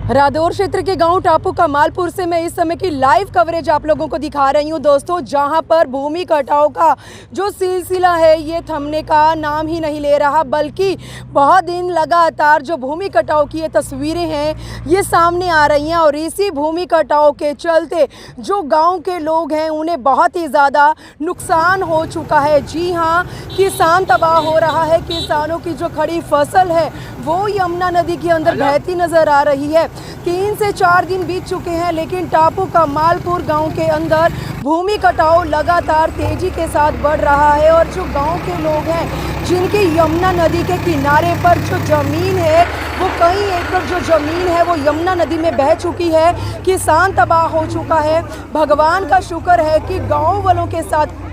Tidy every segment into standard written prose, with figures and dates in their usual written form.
रादौर क्षेत्र के गांव टापू कमालपुर से मैं इस समय की लाइव कवरेज आप लोगों को दिखा रही हूं दोस्तों, जहां पर भूमि कटाव का जो सिलसिला है ये थमने का नाम ही नहीं ले रहा, बल्कि बहुत दिन लगातार जो भूमि कटाव की ये तस्वीरें हैं ये सामने आ रही हैं। और इसी भूमि कटाव के चलते जो गाँव के लोग हैं उन्हें बहुत ही ज़्यादा नुकसान हो चुका है। जी हाँ, किसान तबाह हो रहा है। किसानों की जो खड़ी फसल है वो यमुना नदी के अंदर बहती नज़र आ रही है। 3 से 4 दिन बीत चुके हैं, लेकिन टापू कमालपुर गांव के अंदर भूमि कटाव लगातार तेजी के साथ बढ़ रहा है। और जो गांव के लोग हैं जिनकी यमुना नदी के किनारे पर जो ज़मीन है वो कई एकड़ जो ज़मीन है वो यमुना नदी में बह चुकी है, किसान तबाह हो चुका है। भगवान का शुक्र है कि गाँव वालों के साथ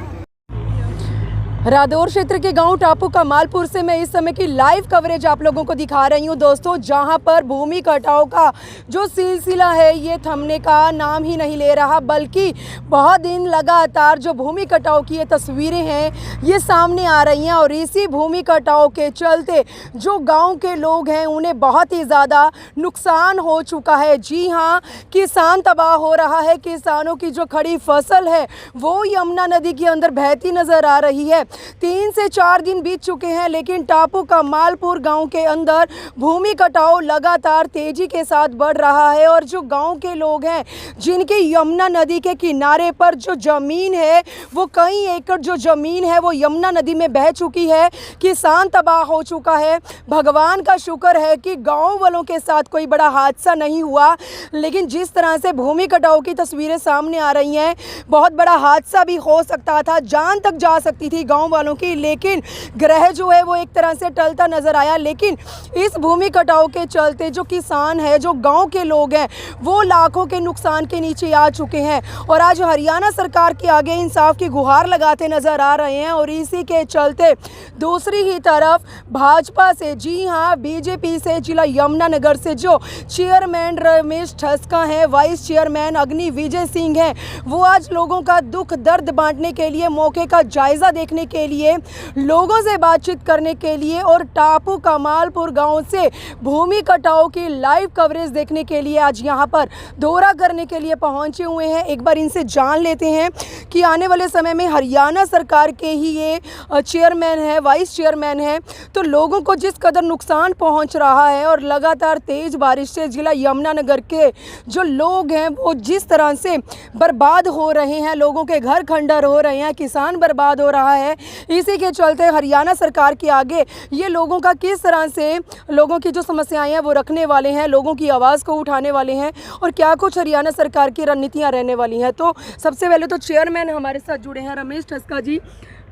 रादौर क्षेत्र के गांव टापू कमालपुर से मैं इस समय की लाइव कवरेज आप लोगों को दिखा रही हूं दोस्तों, जहां पर भूमि कटाव का जो सिलसिला है ये थमने का नाम ही नहीं ले रहा, बल्कि बहुत दिन लगातार जो भूमि कटाव की ये तस्वीरें हैं ये सामने आ रही हैं। और इसी भूमि कटाव के चलते जो गाँव के लोग हैं उन्हें बहुत ही ज़्यादा नुकसान हो चुका है। जी हाँ, किसान तबाह हो रहा है। किसानों की जो खड़ी फसल है वो यमुना नदी के अंदर बहती नज़र आ रही है। 3 से 4 दिन बीत चुके हैं, लेकिन टापू कमालपुर गांव के अंदर भूमि कटाव लगातार तेजी के साथ बढ़ रहा है। और जो गांव के लोग हैं जिनकी यमुना नदी के किनारे पर जो ज़मीन है वो कई एकड़ जो ज़मीन है वो यमुना नदी में बह चुकी है, किसान तबाह हो चुका है। भगवान का शुक्र है कि गाँव वालों के साथ कोई बड़ा हादसा नहीं हुआ, लेकिन जिस तरह से भूमि कटाव की तस्वीरें सामने आ रही हैं बहुत बड़ा हादसा भी हो सकता था, जान तक जा सकती थी गाँव वालों की। लेकिन ग्रह जो है वो एक तरह से टलता नजर आया। लेकिन इस भूमि कटाव के चलते जो किसान है, जो गांव के लोग हैं वो लाखों के नुकसान के नीचे आ चुके हैं। और आज हरियाणा सरकार के आगे इंसाफ की गुहार लगाते नजर आ रहे हैं। और इसी के चलते दूसरी ही तरफ भाजपा से, जी हाँ बीजेपी से, जिला यमुनानगर से जो चेयरमैन रमेश ठस्का हैं, वाइस चेयरमैन अग्नि विजय सिंह हैं, वो आज लोगों का दुख दर्द बांटने के लिए, मौके का जायजा देखने के लिए, लोगों से बातचीत करने के लिए और टापू कमालपुर गांव से भूमि कटाव की लाइव कवरेज देखने के लिए आज यहां पर दौरा करने के लिए पहुंचे हुए हैं। एक बार इनसे जान लेते हैं कि आने वाले समय में हरियाणा सरकार के ही ये चेयरमैन है, वाइस चेयरमैन है, तो लोगों को जिस कदर नुकसान पहुंच रहा है और लगातार तेज बारिश से जिला यमुनानगर के जो लोग हैं वो जिस तरह से बर्बाद हो रहे हैं, लोगों के घर खंडर हो रहे हैं, किसान बर्बाद हो रहा है, इसी के चलते हरियाणा सरकार के आगे ये लोगों का किस तरह से, लोगों की जो समस्याएं हैं वो रखने वाले हैं, लोगों की आवाज़ को उठाने वाले हैं और क्या कुछ हरियाणा सरकार की रणनीतियां रहने वाली हैं। तो सबसे पहले तो चेयरमैन हमारे साथ जुड़े हैं रमेश ठस्का जी।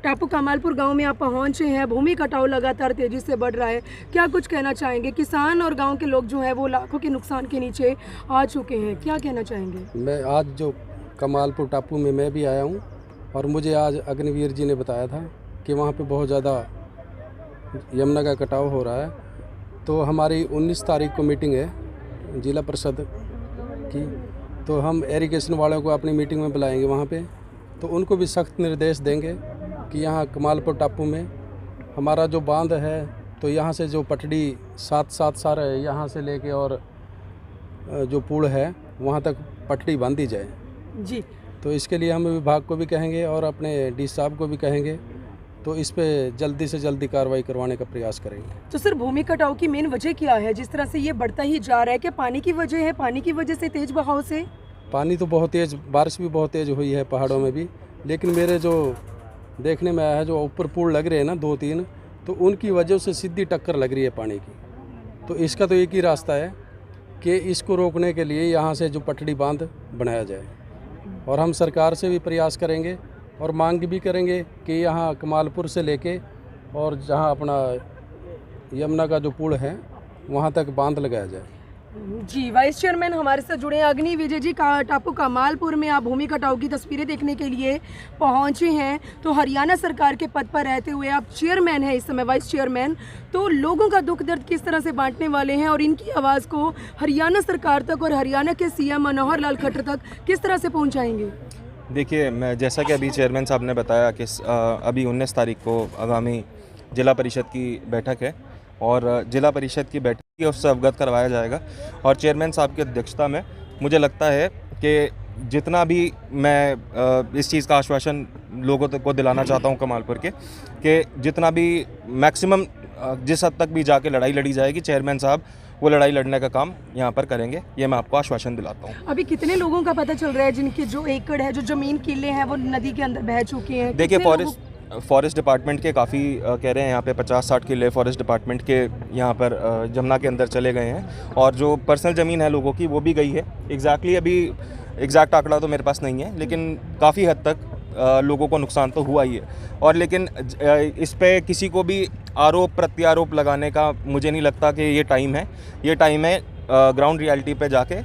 टापू कमालपुर गांव में आप पहुंचे हैं, भूमि कटाव लगातार तेजी से बढ़ रहा है, क्या कुछ कहना चाहेंगे? किसान और गाँव के लोग जो हैं वो लाखों के नुकसान के नीचे आ चुके हैं, क्या कहना चाहेंगे? मैं आज जो कमालपुर टापू में मैं भी आया हूँ और मुझे आज अग्निवीर जी ने बताया था कि वहाँ पे बहुत ज़्यादा यमुना का कटाव हो रहा है। तो हमारी 19 तारीख को मीटिंग है जिला परिषद की, तो हम एरीगेशन वालों को अपनी मीटिंग में बुलाएंगे वहाँ पे, तो उनको भी सख्त निर्देश देंगे कि यहाँ कमालपुर टापू में हमारा जो बांध है तो यहाँ से जो पटड़ी 7 सार है यहाँ से लेके और जो पुल है वहाँ तक पटड़ी बांधी जाए जी। तो इसके लिए हम विभाग को भी कहेंगे और अपने डी साहब को भी कहेंगे, तो इस पे जल्दी से जल्दी कार्रवाई करवाने का प्रयास करेंगे। तो सर भूमि कटाव की मेन वजह क्या है? जिस तरह से ये बढ़ता ही जा रहा है, क्या पानी की वजह है? पानी की वजह से, तेज बहाव से? पानी तो बहुत तेज़, बारिश भी बहुत तेज़ हुई है पहाड़ों में भी, लेकिन मेरे जो देखने में आया है जो ऊपर पुल लग रहे हैं ना 2-3, तो उनकी वजह से सीधी टक्कर लग रही है पानी की। तो इसका तो एक ही रास्ता है कि इसको रोकने के लिए यहाँ से जो पटड़ी बांध बनाया जाए। और हम सरकार से भी प्रयास करेंगे और मांग भी करेंगे कि यहाँ कमालपुर से लेके और जहाँ अपना यमुना का जो पुल है वहाँ तक बांध लगाया जाए। जी, वाइस चेयरमैन हमारे साथ जुड़े हैं अग्नि विजय जी। टापू कमालपुर में आप भूमि कटाव की तस्वीरें देखने के लिए पहुंचे हैं, तो हरियाणा सरकार के पद पर रहते हुए आप चेयरमैन हैं इस समय, वाइस चेयरमैन, तो लोगों का दुख दर्द किस तरह से बांटने वाले हैं और इनकी आवाज़ को हरियाणा सरकार तक और हरियाणा के सीएम मनोहर लाल खट्टर तक किस तरह से पहुँचाएँगे? देखिए, मैं जैसा कि अभी चेयरमैन साहब ने बताया कि अभी 19 तारीख को आगामी जिला परिषद की बैठक है और जिला परिषद की बैठक की उससे अवगत करवाया जाएगा। और चेयरमैन साहब की अध्यक्षता में मुझे लगता है कि जितना भी मैं इस चीज़ का आश्वासन लोगों को दिलाना चाहता हूं कमालपुर के, कि जितना भी मैक्सिमम जिस हद तक भी जाके लड़ाई लड़ी जाएगी, चेयरमैन साहब वो लड़ाई लड़ने का काम यहाँ पर करेंगे, ये मैं आपको आश्वासन दिलाता हूँ। अभी कितने लोगों का पता चल रहा है जिनके जो एकड़ है, जो जमीन किले हैं, वो नदी के अंदर बह चुके हैं? देखिए, फॉरेस्ट डिपार्टमेंट के काफ़ी कह रहे हैं यहाँ पे 50-60 किले फॉरेस्ट डिपार्टमेंट के यहाँ पर जमुना के अंदर चले गए हैं, और जो पर्सनल ज़मीन है लोगों की वो भी गई है। अभी एग्जैक्ट आंकड़ा तो मेरे पास नहीं है, लेकिन काफ़ी हद तक लोगों को नुकसान तो हुआ ही है। और लेकिन इस पे किसी को भी आरोप प्रत्यारोप लगाने का मुझे नहीं लगता कि ये टाइम है ग्राउंड रियलिटी पे जाके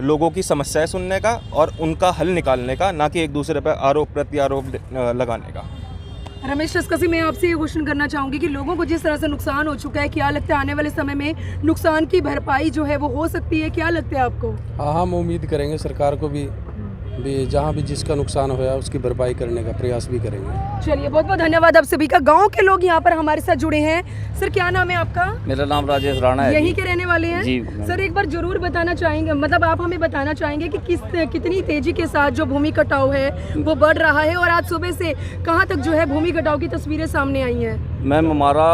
लोगों की समस्याएं सुनने का और उनका हल निकालने का, ना कि एक दूसरे पर आरोप प्रत्यारोप लगाने का। रमेश टस्कसी, मैं आपसे ये क्वेश्चन करना चाहूँगी कि लोगों को जिस तरह से नुकसान हो चुका है, क्या लगता है आने वाले समय में नुकसान की भरपाई जो है वो हो सकती है? क्या लगता है आपको? हाँ, हम उम्मीद करेंगे सरकार को भी जहाँ भी जिसका नुकसान होया उसकी भरपाई करने का प्रयास भी करेंगे। चलिए, बहुत बहुत धन्यवाद आप सभी का। गांव के लोग यहाँ पर हमारे साथ जुड़े हैं। सर, क्या नाम है आपका? मेरा नाम राजेश राणा है। यहीं के रहने वाले हैं जी। सर, एक बार जरूर बताना चाहेंगे, मतलब आप हमें बताना चाहेंगे कि कितनी तेजी के साथ जो भूमि कटाव है वो बढ़ रहा है, और आज सुबह से कहाँ तक जो है भूमि कटाव की तस्वीरें सामने आई हैं? मैम, हमारा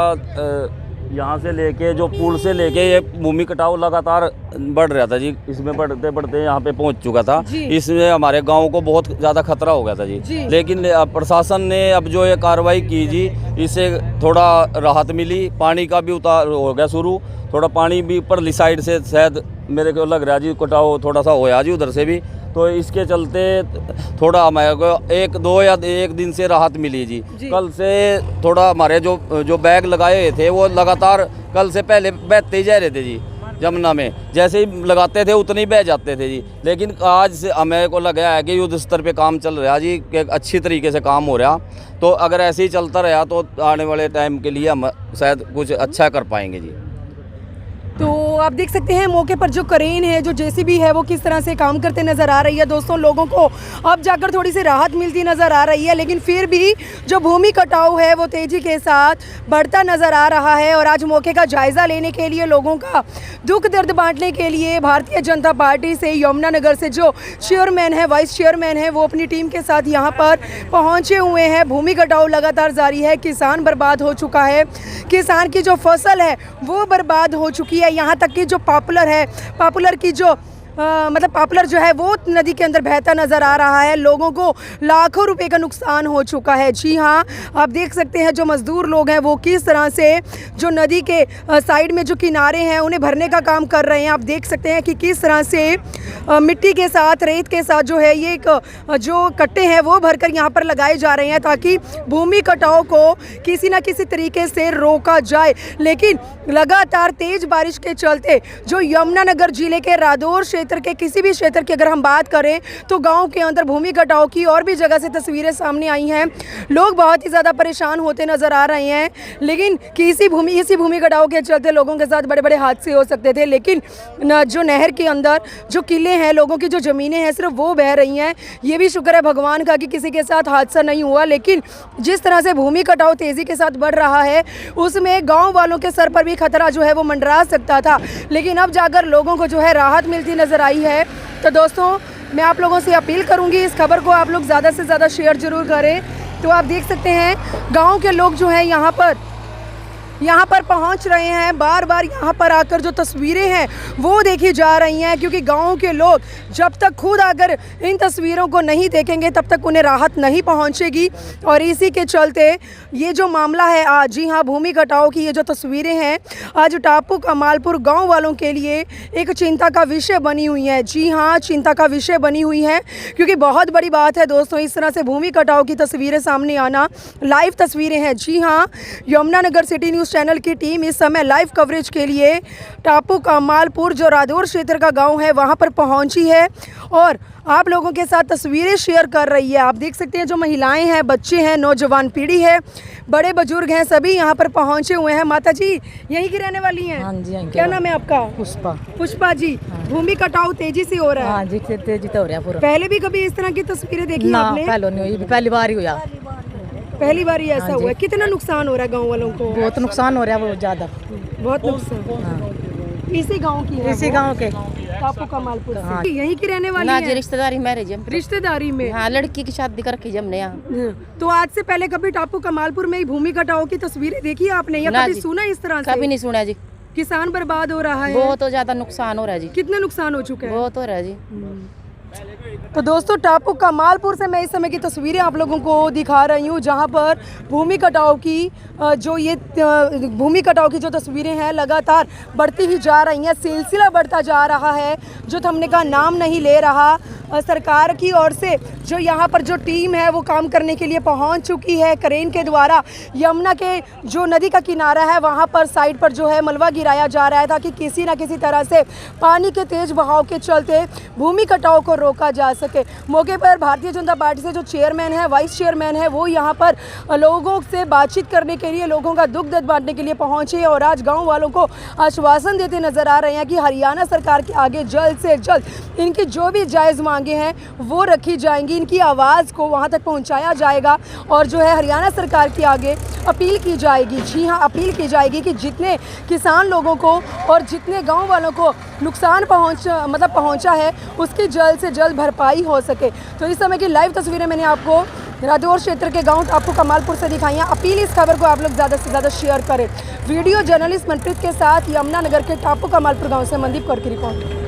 यहाँ से लेके जो पुल से लेके ये भूमि कटाव लगातार बढ़ रहा था जी। इसमें बढ़ते बढ़ते यहाँ पे पहुँच चुका था। इसमें हमारे गांव को बहुत ज़्यादा खतरा हो गया था जी। लेकिन प्रशासन ने अब जो ये कार्रवाई की जी, इससे थोड़ा राहत मिली। पानी का भी उतार हो गया शुरू, थोड़ा पानी भी ऊपर साइड से शायद मेरे को लग रहा जी कटाव थोड़ा सा होया जी उधर से भी, तो इसके चलते थोड़ा हमारे को 1 दिन से राहत मिली जी। कल से थोड़ा हमारे जो बैग लगाए हुए थे वो लगातार कल से पहले बहते ही जा रहे थे जी जमुना में। जैसे ही लगाते थे उतने ही बह जाते थे जी। लेकिन आज से हमें को लगा है कि युद्ध स्तर पे काम चल रहा जी, कि अच्छी तरीके से काम हो रहा। तो अगर ऐसे ही चलता रहा तो आने वाले टाइम के लिए हम शायद कुछ अच्छा कर पाएंगे जी। तो आप देख सकते हैं मौके पर जो क्रेन है, जो जेसीबी है, वो किस तरह से काम करते नज़र आ रही है। दोस्तों, लोगों को अब जाकर थोड़ी सी राहत मिलती नज़र आ रही है, लेकिन फिर भी जो भूमि कटाव है वो तेज़ी के साथ बढ़ता नज़र आ रहा है। और आज मौके का जायज़ा लेने के लिए, लोगों का दुख दर्द बांटने के लिए भारतीय जनता पार्टी से यमुनानगर से जो चेयरमैन है, वाइस चेयरमैन है, वो अपनी टीम के साथ यहाँ पर पहुँचे हुए हैं। भूमि कटाव लगातार जारी है, किसान बर्बाद हो चुका है, किसान की जो फसल है वो बर्बाद हो चुकी है। यहाँ तक कि जो पॉपुलर की जो मतलब पॉपुलर जो है वो नदी के अंदर बहता नज़र आ रहा है। लोगों को लाखों रुपए का नुकसान हो चुका है। जी हाँ, आप देख सकते हैं जो मज़दूर लोग हैं वो किस तरह से जो नदी के साइड में जो किनारे हैं उन्हें भरने का काम कर रहे हैं। आप देख सकते हैं कि किस तरह से मिट्टी के साथ, रेत के साथ जो है ये जो कट्टे हैं वो भरकर यहाँ पर लगाए जा रहे हैं, ताकि भूमि कटाव को किसी न किसी तरीके से रोका जाए। लेकिन लगातार तेज़ बारिश के चलते जो यमुनानगर ज़िले के रादौर के किसी भी क्षेत्र की अगर हम बात करें तो गांव के अंदर भूमि कटाव की और भी जगह से तस्वीरें सामने आई हैं। लोग बहुत ही ज़्यादा परेशान होते नज़र आ रहे हैं, लेकिन इसी भूमि कटाव के चलते लोगों के साथ बड़े बड़े हादसे हो सकते थे। लेकिन जो नहर के अंदर जो किले हैं, लोगों की जो ज़मीनें हैं, सिर्फ वो बह रही हैं। ये भी शुक्र है भगवान का कि किसी के साथ हादसा नहीं हुआ। लेकिन जिस तरह से भूमि कटाव तेज़ी के साथ बढ़ रहा है उसमें गाँव वालों के सर पर भी खतरा जो है वो मंडरा सकता था। लेकिन अब जाकर लोगों को जो है राहत मिलती नज़र आई है। तो दोस्तों, मैं आप लोगों से अपील करूंगी, इस खबर को आप लोग ज़्यादा से ज़्यादा शेयर जरूर करें। तो आप देख सकते हैं गांव के लोग जो हैं यहाँ पर पहुंच रहे हैं। बार बार यहाँ पर आकर जो तस्वीरें हैं वो देखी जा रही हैं, क्योंकि गांव के लोग जब तक खुद आकर इन तस्वीरों को नहीं देखेंगे तब तक उन्हें राहत नहीं पहुंचेगी। और इसी के चलते ये जो मामला है आज, जी हाँ, भूमि कटाव की ये जो तस्वीरें हैं आज टापू कमालपुर गांव वालों के लिए एक चिंता का विषय बनी हुई है। जी हाँ, चिंता का विषय बनी हुई है, क्योंकि बहुत बड़ी बात है दोस्तों इस तरह से भूमि कटाव की तस्वीरें सामने आना। लाइव तस्वीरें हैं। जी हाँ, यमुनानगर सिटी न्यूज़ चैनल की टीम इस समय लाइव कवरेज के लिए टापू कमालपुर जो रादौर क्षेत्र का गांव है वहां पर पहुंची है और आप लोगों के साथ तस्वीरें शेयर कर रही है। आप देख सकते हैं जो महिलाएं हैं, बच्चे हैं, नौजवान पीढ़ी है, बड़े बुजुर्ग हैं, सभी यहाँ पर पहुंचे हुए हैं। माता जी यहीं की रहने वाली हैं? हाँ जी। क्या नाम है आपका? पुष्पा जी। हाँ। भूमि कटाव तेजी से हो रहा है? हाँ जी, तेजी तो हो रहा है पूरा। पहले भी कभी इस तरह की तस्वीरें देखी आपने? पहली बार ही हुआ। पहली बार ही ऐसा हुआ है? कितना नुकसान हो रहा है गाँव वालों को? बहुत नुकसान हो रहा है, बहुत ज़्यादा। बहुत नुकसान। इसी गांव की है इसी वो? गांव के टापू कमालपुर हाँ। से यहीं की रहने वाली ना जी है? रिश्तेदारी मैरिज है रिश्तेदारी में। हाँ लड़की की शादी कर रखी हमने यहाँ। तो आज से पहले कभी टापू कमालपुर में ही भूमि कटाव की तस्वीरें देखी आपने या ना कभी जी। सुना इस तरह कभी से? नहीं सुना जी। किसान बर्बाद हो रहा है, बहुत तो ज्यादा नुकसान हो रहा है जी। कितना नुकसान हो चुका है? बहुत हो रहा है जी। तो दोस्तों टापू कमालपुर से मैं इस समय की तस्वीरें आप लोगों को दिखा रही हूँ जहाँ पर भूमि कटाव की भूमि कटाव की जो तस्वीरें हैं लगातार बढ़ती ही जा रही हैं, सिलसिला बढ़ता जा रहा है जो थमने का नाम नहीं ले रहा। सरकार की ओर से जो यहाँ पर जो टीम है वो काम करने के लिए पहुँच चुकी है। क्रेन के द्वारा यमुना के जो नदी का किनारा है वहाँ पर साइड पर जो है मलबा गिराया जा रहा है ताकि किसी न किसी तरह से पानी के तेज बहाव के चलते भूमि कटाव को रोका जा सके। मौके पर भारतीय जनता पार्टी से जो चेयरमैन है, वाइस चेयरमैन है, वो यहाँ पर लोगों से बातचीत करने के लिए, लोगों का दुख दर्द बांटने के लिए पहुँचे और आज गाँव वालों को आश्वासन देते नजर आ रहे हैं कि हरियाणा सरकार के आगे जल्द से जल्द इनकी जो भी जायज़ मांगे हैं वो रखी जाएंगी, इनकी आवाज़ को वहाँ तक पहुँचाया जाएगा और जो है हरियाणा सरकार के आगे अपील की जाएगी। जी हाँ, अपील की जाएगी कि जितने किसान लोगों को और जितने गांव वालों को नुकसान पहुंचा है उसकी जल्द से जल्द भरपाई हो सके। तो इस समय की लाइव तस्वीरें मैंने आपको रादौर क्षेत्र के गांव टापू कमालपुर से दिखाई हैं। अपील इस खबर को आप लोग ज़्यादा से ज़्यादा शेयर करें। वीडियो जर्नलिस्ट मनप्रीत के साथ यमुना नगर के टापू कमालपुर गाँव से मनदीप कौर की रिपोर्ट।